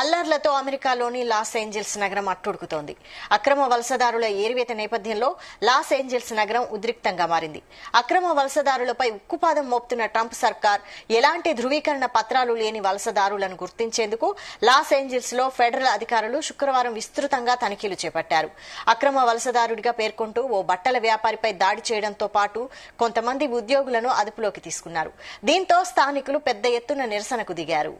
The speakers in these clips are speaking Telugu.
అల్లర్లతో అమెరికాలోని లాస్ ఏంజల్స్ నగరం అట్టుడుకుతోంది. అక్రమ వలసదారుల ఏరివేత నేపథ్యంలో లాస్ ఏంజల్స్ నగరం ఉద్రిక్తంగా మారింది. అక్రమ వలసదారులపై ఉక్కుపాదం మోపుతున్న ట్రంప్ సర్కార్ ఎలాంటి ధృవీకరణ పత్రాలు లేని వలసదారులను గుర్తించేందుకు లాస్ ఏంజల్స్ లో ఫెడరల్ అధికారులు శుక్రవారం విస్తృతంగా తనిఖీలు చేపట్టారు. అక్రమ వలసదారుడిగా పేర్కొంటూ ఓ బట్టల వ్యాపారిపై దాడి చేయడంతో పాటు కొంతమంది ఉద్యోగులను అదుపులోకి తీసుకున్నారు. దీంతో స్థానికులు పెద్ద ఎత్తున నిరసనకు దిగారు.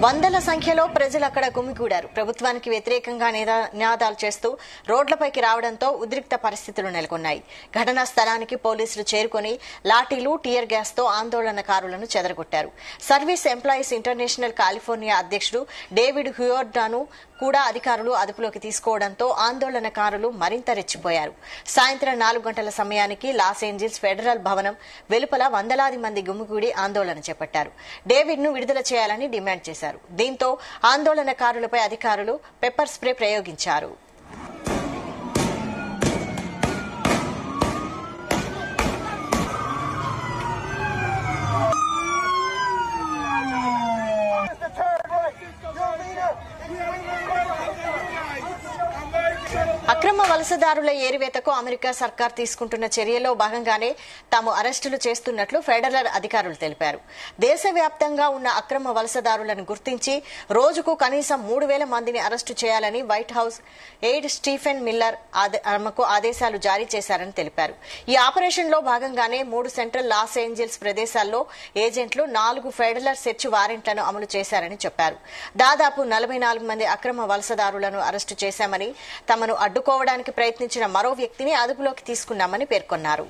వందల సంఖ్యలో ప్రజలు అక్కడ గుమిగూడారు. ప్రభుత్వానికి వ్యతిరేకంగా నినాదాలు చేస్తూ రోడ్లపైకి రావడంతో ఉద్రిక్త పరిస్థితులు నెలకొన్నాయి. ఘటనా స్థలానికి పోలీసులు చేరుకుని లాఠీలు, టీయర్ గ్యాస్ తో ఆందోళనకారులను చెదరగొట్టారు. సర్వీస్ ఎంప్లాయీస్ ఇంటర్నేషనల్ కాలిఫోర్నియా అధ్యక్షుడు డేవిడ్ హ్యూర్డాను కూడా అధికారులు అదుపులోకి తీసుకోవడంతో ఆందోళనకారులు మరింత రెచ్చిపోయారు. సాయంత్రం 4 గంటల సమయానికి లాస్ ఏంజల్స్ ఫెడరల్ భవనం వెలుపల వందలాది మంది గుమిగూడి ఆందోళన చేపట్టారు. డేవిడ్ ను విడుదల చేయాలని డిమాండ్ చేశారు. దీంతో ఆందోళనకారులపై అధికారులు పెప్పర్ స్ప్రే ప్రయోగించారు. అక్రమ వలసదారుల ఏరివేతకు అమెరికా సర్కార్ తీసుకుంటున్న చర్యలో భాగంగానే తాము అరెస్టులు చేస్తున్నట్లు ఫెడరల్ అధికారులు తెలిపారు. దేశవ్యాప్తంగా ఉన్న అక్రమ వలసదారులను గుర్తించి రోజుకు కనీసం 3,000 మందిని అరెస్టు చేయాలని white house aid Stephen Miller ఆమెకు ఆదేశాలు జారీ చేశారని తెలిపారు. ఈ ఆపరేషన్ లో భాగంగానే 3 సెంట్రల్ లాస్ ఏంజల్స్ ప్రదేశాల్లో ఏజెంట్లు 4 ఫెడరల్ సెర్చ్ వారెంట్లను అమలు చేశారని చెప్పారు. దాదాపు 44 మంది అక్రమ వలసదారులను అరెస్టు చేశామని, తమను అడ్డుకోవడానికి ప్రయత్నించిన మరో వ్యక్తిని అదుపులోకి తీసుకున్నామని పేర్కొన్నారు.